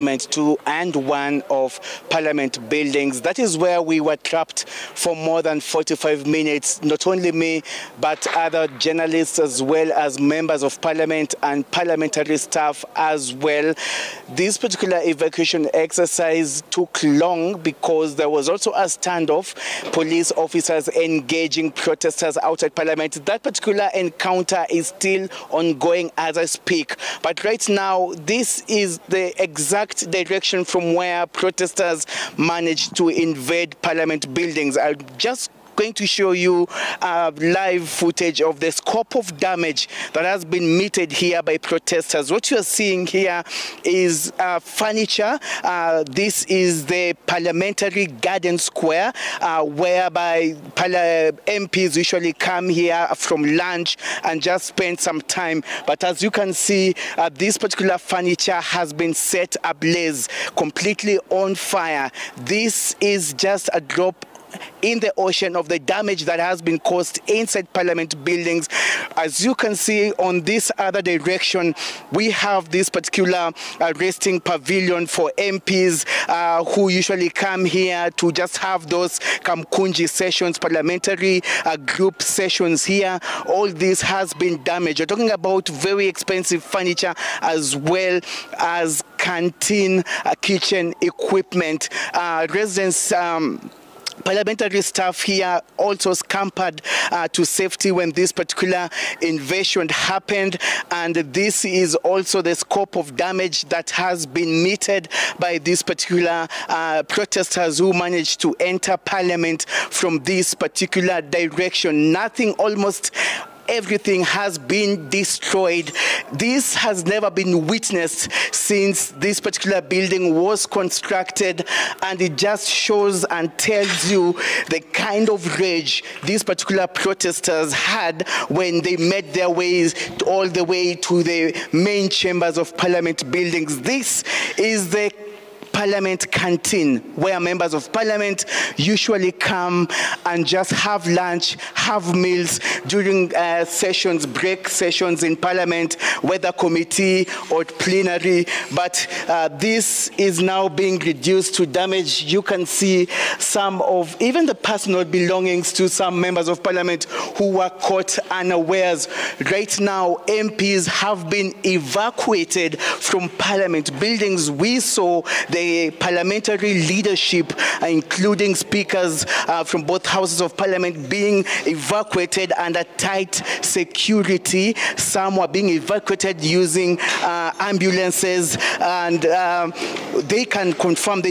2 and 1 of Parliament buildings. That is where we were trapped for more than 45 minutes. Not only me, but other journalists as well as members of Parliament and parliamentary staff as well. This particular evacuation exercise took long because there was also a standoff, police officers engaging protesters outside Parliament. That particular encounter is still ongoing as I speak. But right now, this is the exact direction from where protesters managed to invade Parliament buildings. I'm just going to show you live footage of the scope of damage that has been meted here by protesters. What you are seeing here is furniture. This is the Parliamentary Garden Square, whereby MPs usually come here from lunch and just spend some time. But as you can see, this particular furniture has been set ablaze, completely on fire. This is just a drop in the ocean of the damage that has been caused inside Parliament buildings. As you can see on this other direction, we have this particular resting pavilion for MPs who usually come here to just have those Kamkunji sessions, parliamentary group sessions here. All this has been damaged. We're talking about very expensive furniture as well as canteen kitchen equipment. Residents parliamentary staff here also scampered to safety when this particular invasion happened, and this is also the scope of damage that has been meted by these particular protesters who managed to enter Parliament from this particular direction. Nothing, almost everything has been destroyed. This has never been witnessed since this particular building was constructed, and it just shows and tells you the kind of rage these particular protesters had when they made their ways all the way to the main chambers of Parliament buildings. This is the Parliament canteen, where members of Parliament usually come and just have lunch, have meals during sessions, break sessions in Parliament, whether committee or plenary. But this is now being reduced to damage. You can see some of even the personal belongings to some members of Parliament who were caught unawares. Right now, MPs have been evacuated from Parliament buildings. We saw the parliamentary leadership, including speakers from both houses of Parliament, being evacuated under tight security. Some were being evacuated using ambulances, and they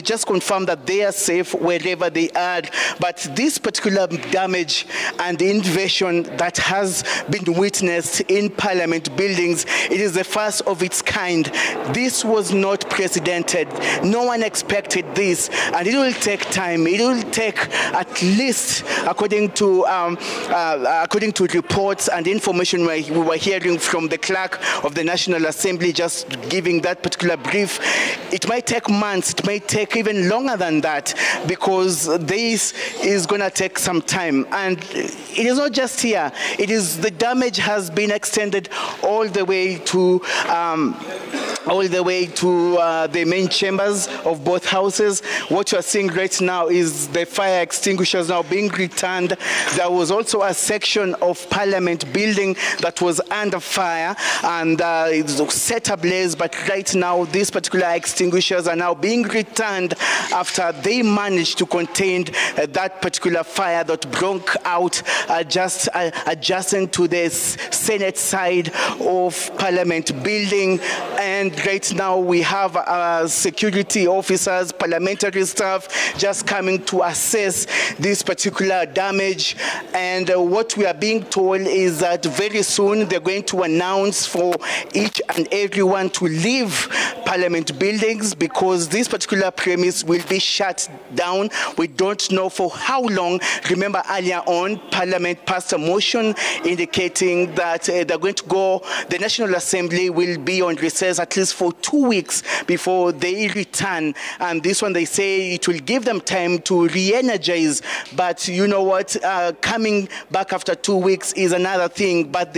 just confirm that they are safe wherever they are. But this particular damage and invasion that has been witnessed in Parliament buildings, it is the first of its kind. This was not precedented. No one expected this, and it will take time. It will take at least, according to reports and information we were hearing from the clerk of the National Assembly, just giving that particular brief, it might take months, it may take even longer than that, because this is going to take some time. And it is not just here. It is the damage has been extended all the way to the main chambers of both houses. What you are seeing right now is the fire extinguishers now being returned. There was also a section of Parliament building that was under fire and it was set ablaze, but right now these particular extinguishers are now being returned after they managed to contain that particular fire that broke out just adjacent to the Senate side of Parliament building. And right now we have security officers, parliamentary staff just coming to assess this particular damage. And what we are being told is that very soon they're going to announce for each and everyone to leave Parliament buildings, because this particular premise will be shut down. We don't know for how long. Remember, earlier on, Parliament passed a motion indicating that they're going to go, the National Assembly will be on recess at least premises for 2 weeks before they return. And this one, they say it will give them time to re-energize. But you know what? Coming back after 2 weeks is another thing. But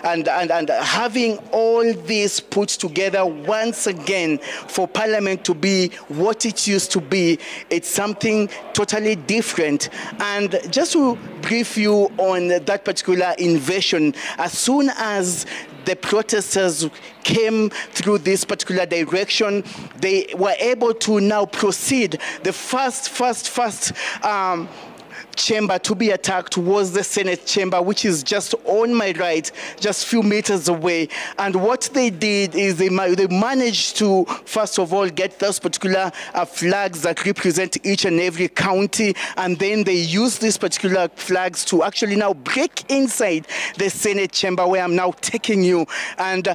and having all this put together once again for Parliament to be what it used to be, it's something totally different. And just to brief you on that particular invasion, as soon as the protesters came through this particular direction, they were able to now proceed. The first chamber to be attacked was the Senate chamber, which is just on my right, just a few meters away. And what they did is they managed to, first of all, get those particular flags that represent each and every county, and then they used these particular flags to actually now break inside the Senate chamber, where I'm now taking you. And,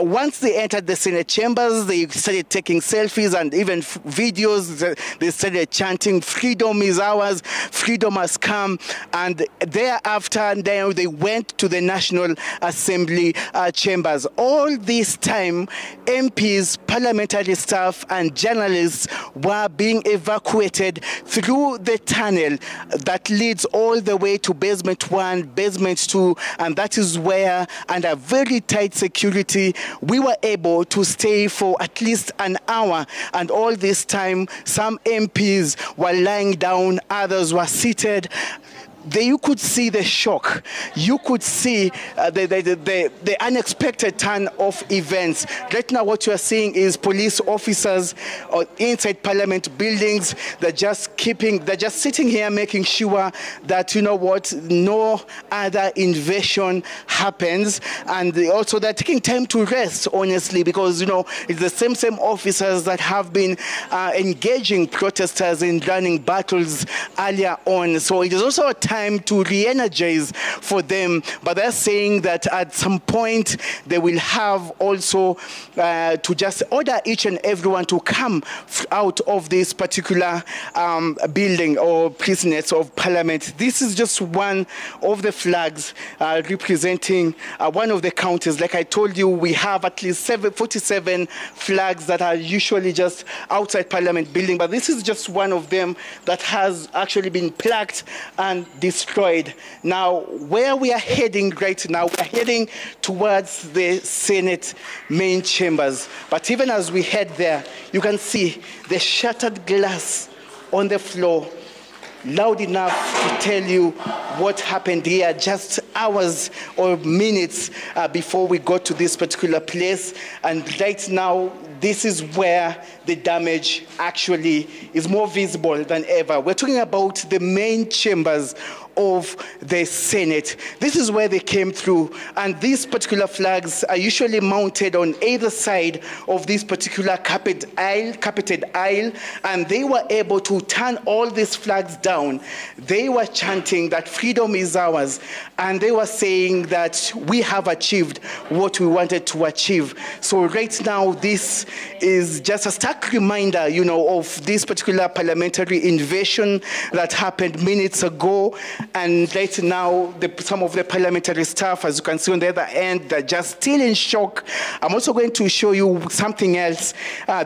once they entered the Senate chambers, they started taking selfies and even videos. They started chanting, "Freedom is ours. Freedom has come." And thereafter, then they went to the National Assembly chambers. All this time, MPs, parliamentary staff, and journalists were being evacuated through the tunnel that leads all the way to basement 1, basement 2, and that is where, under very tight security, we were able to stay for at least an hour. And all this time, some MPs were lying down, others were seated. You could see the shock. You could see the unexpected turn of events. Right now, what you are seeing is police officers inside Parliament buildings. They're just sitting here, making sure that, no other invasion happens. And also, they're taking time to rest, honestly, because, it's the same officers that have been engaging protesters in running battles earlier on. So it is also a time to re-energize for them, but they're saying that at some point they will have also to just order each and everyone to come out of this particular building or precincts of Parliament. This is just one of the flags representing one of the counties. Like I told you, we have at least 47 flags that are usually just outside Parliament building, but this is just one of them that has actually been plucked and destroyed. Now, where we are heading right now, we are heading towards the Senate main chambers. But even as we head there, you can see the shattered glass on the floor, loud enough to tell you what happened here just hours or minutes before we got to this particular place. And right now, this is where the damage actually is more visible than ever. We're talking about the main chambers of the Senate. This is where they came through, and these particular flags are usually mounted on either side of this particular carpeted aisle, and they were able to turn all these flags down. They were chanting that freedom is ours, and they were saying that we have achieved what we wanted to achieve. So right now, this is just a stark reminder, of this particular parliamentary invasion that happened minutes ago. And right now, some of the parliamentary staff, as you can see on the other end, they're just still in shock. I'm also going to show you something else,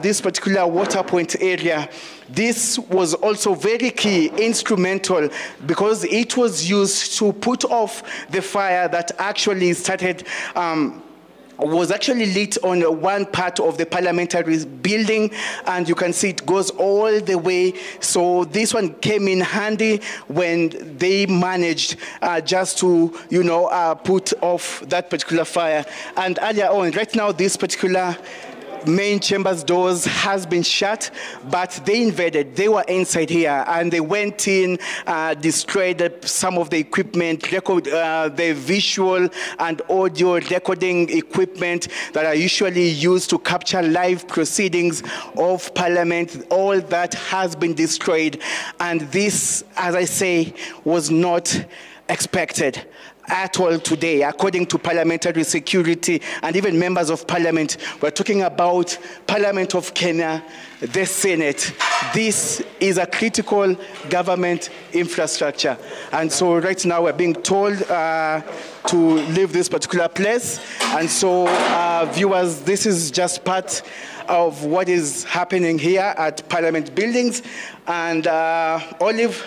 this particular water point area. This was also very key, instrumental, because it was used to put off the fire that actually was actually lit on one part of the parliamentary building, and you can see it goes all the way. So this one came in handy when they managed just to, put off that particular fire. And earlier on, right now, this particular main chambers doors has been shut, but they invaded. They were inside here, and they went in, destroyed some of the equipment, the visual and audio recording equipment that are usually used to capture live proceedings of Parliament. All that has been destroyed, and this, as I say, was not expected. at all today, according to parliamentary security and even members of parliament. We're talking about Parliament of Kenya, the Senate. This is a critical government infrastructure. And so right now we're being told to leave this particular place. And so viewers, this is just part of what is happening here at Parliament buildings. And Olive,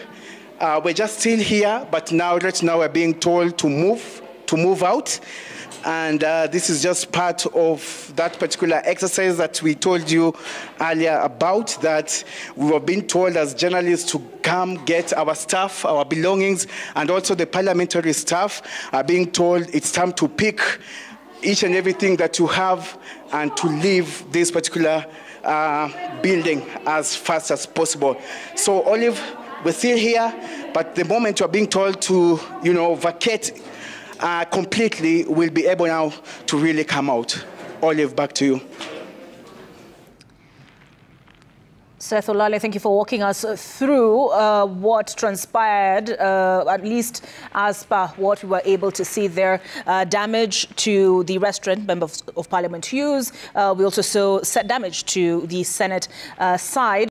we're just still here, but right now we're being told to move out. And this is just part of that particular exercise that we told you earlier about, that we were being told as journalists to come get our stuff, our belongings, and also the parliamentary staff are being told it's time to pick each and everything that you have and to leave this particular building as fast as possible. So Olive, we're still here, but the moment you're being told to, vacate completely, we'll be able now to really come out. Olive, back to you. Seth Olale, thank you for walking us through what transpired, at least as per what we were able to see there. Damage to the restaurant members of Parliament use. We also saw damage to the Senate side.